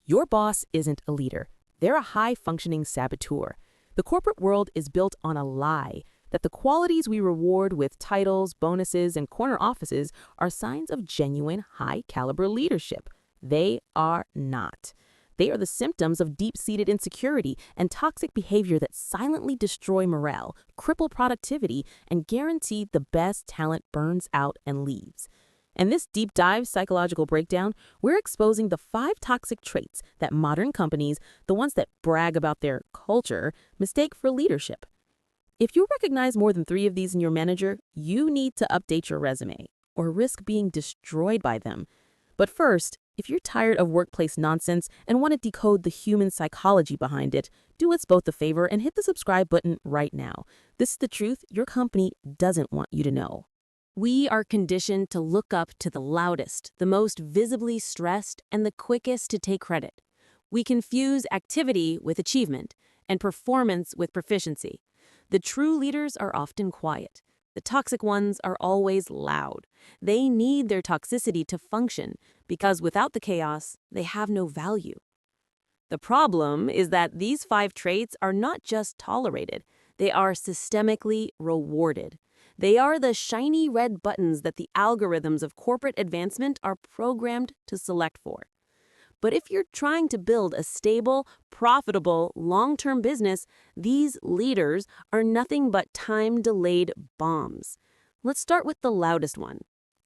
Your boss isn't a leader. They're a high-functioning saboteur. The corporate world is built on a lie that the qualities we reward with titles, bonuses, and corner offices are signs of genuine high-caliber leadership. They are not. They are the symptoms of deep-seated insecurity and toxic behavior that silently destroy morale, cripple productivity, and guarantee the best talent burns out and leaves. In this deep dive psychological breakdown, we're exposing the 5 toxic traits that modern companies, the ones that brag about their culture, mistake for leadership. If you recognize more than 3 of these in your manager, you need to update your resume or risk being destroyed by them. But first, if you're tired of workplace nonsense and want to decode the human psychology behind it, do us both a favor and hit the subscribe button right now. This is the truth your company doesn't want you to know. We are conditioned to look up to the loudest, the most visibly stressed, and the quickest to take credit. We confuse activity with achievement and performance with proficiency. The true leaders are often quiet. The toxic ones are always loud. They need their toxicity to function because without the chaos, they have no value. The problem is that these 5 traits are not just tolerated, they are systemically rewarded. They are the shiny red buttons that the algorithms of corporate advancement are programmed to select for. But if you're trying to build a stable, profitable, long-term business, these leaders are nothing but time-delayed bombs. Let's start with the loudest one.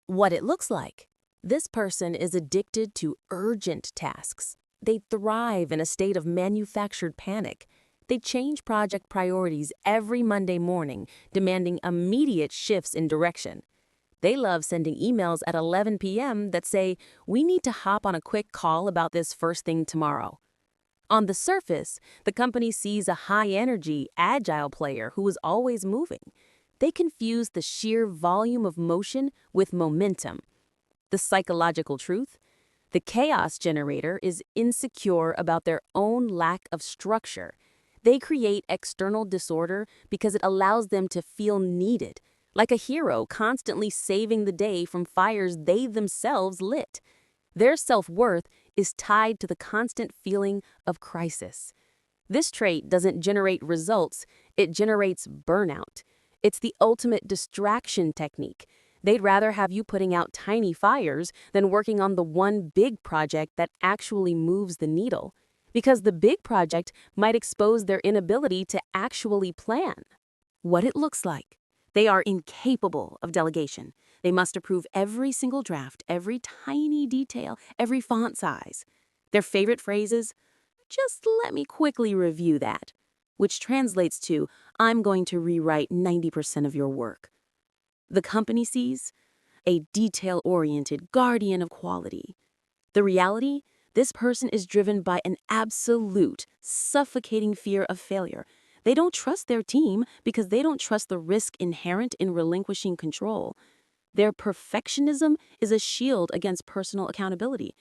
What it looks like. This person is addicted to urgent tasks. They thrive in a state of manufactured panic. They change project priorities every Monday morning, demanding immediate shifts in direction. They love sending emails at 11 p.m. that say, "We need to hop on a quick call about this first thing tomorrow." On the surface, the company sees a high-energy, agile player who is always moving. They confuse the sheer volume of motion with momentum. The psychological truth? The chaos generator is insecure about their own lack of structure. They create external disorder because it allows them to feel needed, like a hero constantly saving the day from fires they themselves lit. Their self-worth is tied to the constant feeling of crisis. This trait doesn't generate results, it generates burnout. It's the ultimate distraction technique. They'd rather have you putting out tiny fires than working on the one big project that actually moves the needle. Because the big project might expose their inability to actually plan. What it looks like. They are incapable of delegation. They must approve every single draft, every tiny detail, every font size. Their favorite phrases, "Just let me quickly review that," which translates to, "I'm going to rewrite 90% of your work." The company sees a detail-oriented guardian of quality. The reality? This person is driven by an absolute, suffocating fear of failure. They don't trust their team because they don't trust the risk inherent in relinquishing control. Their perfectionism is a shield against personal accountability.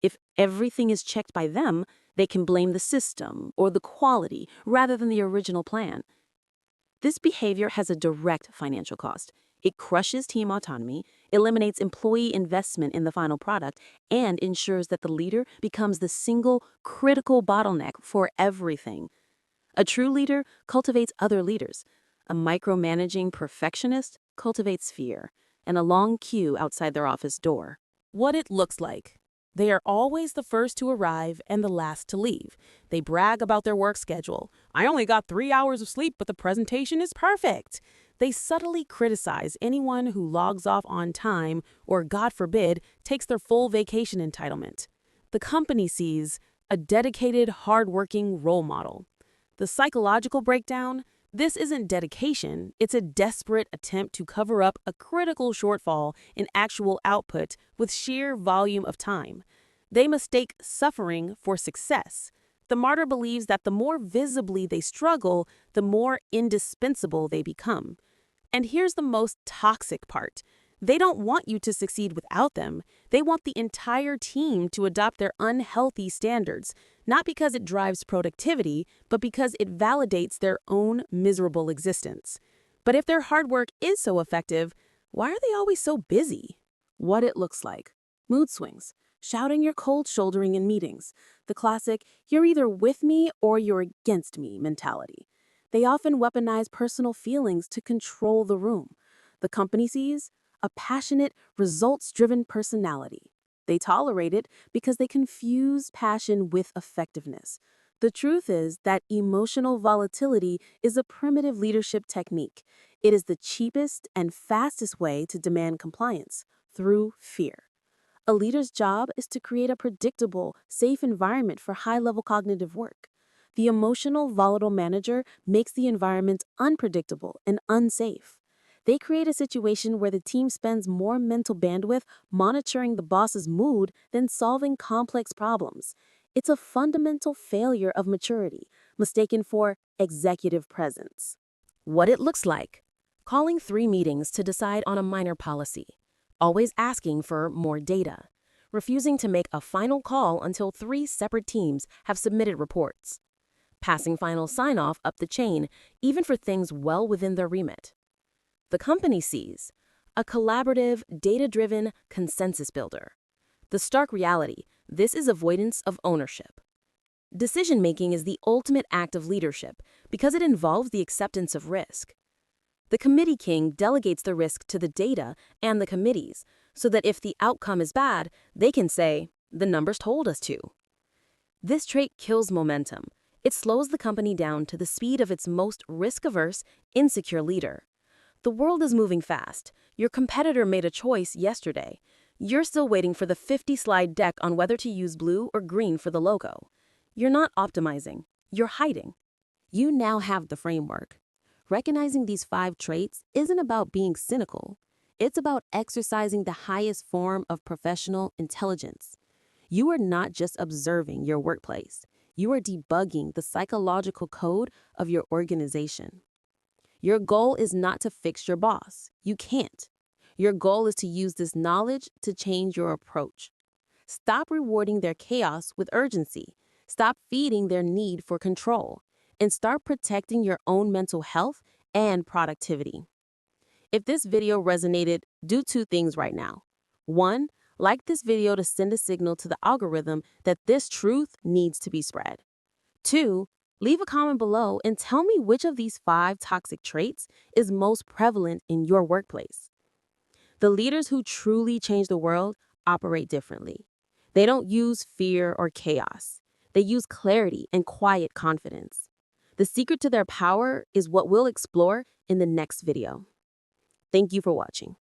If everything is checked by them, they can blame the system or the quality rather than the original plan. This behavior has a direct financial cost. It crushes team autonomy, eliminates employee investment in the final product, and ensures that the leader becomes the single critical bottleneck for everything. A true leader cultivates other leaders. A micromanaging perfectionist cultivates fear and a long queue outside their office door. What it looks like. They are always the first to arrive and the last to leave. They brag about their work schedule. "I only got 3 hours of sleep, but the presentation is perfect." They subtly criticize anyone who logs off on time or, God forbid, takes their full vacation entitlement. The company sees a dedicated, hardworking role model. The psychological breakdown? This isn't dedication, it's a desperate attempt to cover up a critical shortfall in actual output with sheer volume of time. They mistake suffering for success. The martyr believes that the more visibly they struggle, the more indispensable they become. And here's the most toxic part. They don't want you to succeed without them. They want the entire team to adopt their unhealthy standards, not because it drives productivity, but because it validates their own miserable existence. But if their hard work is so effective, why are they always so busy? What it looks like. Mood swings. shouting your cold shouldering in meetings, the classic, you're either with me or you're against me mentality. They often weaponize personal feelings to control the room. The company sees a passionate, results driven personality. They tolerate it because they confuse passion with effectiveness. The truth is that emotional volatility is a primitive leadership technique. It is the cheapest and fastest way to demand compliance through fear. A leader's job is to create a predictable, safe environment for high level cognitive work. The emotional, volatile manager makes the environment unpredictable and unsafe. They create a situation where the team spends more mental bandwidth monitoring the boss's mood than solving complex problems. It's a fundamental failure of maturity, mistaken for executive presence. What it looks like. Calling 3 meetings to decide on a minor policy. Always asking for more data. Refusing to make a final call until 3 separate teams have submitted reports. Passing final sign-off up the chain, even for things well within their remit. The company sees a collaborative, data-driven consensus builder. The stark reality, this is avoidance of ownership. Decision-making is the ultimate act of leadership because it involves the acceptance of risk. The committee king delegates the risk to the data and the committees so that if the outcome is bad, they can say, the numbers told us to. This trait kills momentum. It slows the company down to the speed of its most risk-averse, insecure leader. The world is moving fast. Your competitor made a choice yesterday. You're still waiting for the 50-slide deck on whether to use blue or green for the logo. You're not optimizing. You're hiding. You now have the framework. Recognizing these 5 traits isn't about being cynical. It's about exercising the highest form of professional intelligence. You are not just observing your workplace. You are debugging the psychological code of your organization. Your goal is not to fix your boss. You can't. Your goal is to use this knowledge to change your approach. Stop rewarding their chaos with urgency. Stop feeding their need for control. And start protecting your own mental health and productivity. If this video resonated, do 2 things right now. 1, like this video to send a signal to the algorithm that this truth needs to be spread. 2, leave a comment below and tell me which of these 5 toxic traits is most prevalent in your workplace. The leaders who truly change the world operate differently. They don't use fear or chaos. They use clarity and quiet confidence. The secret to their power is what we'll explore in the next video. Thank you for watching.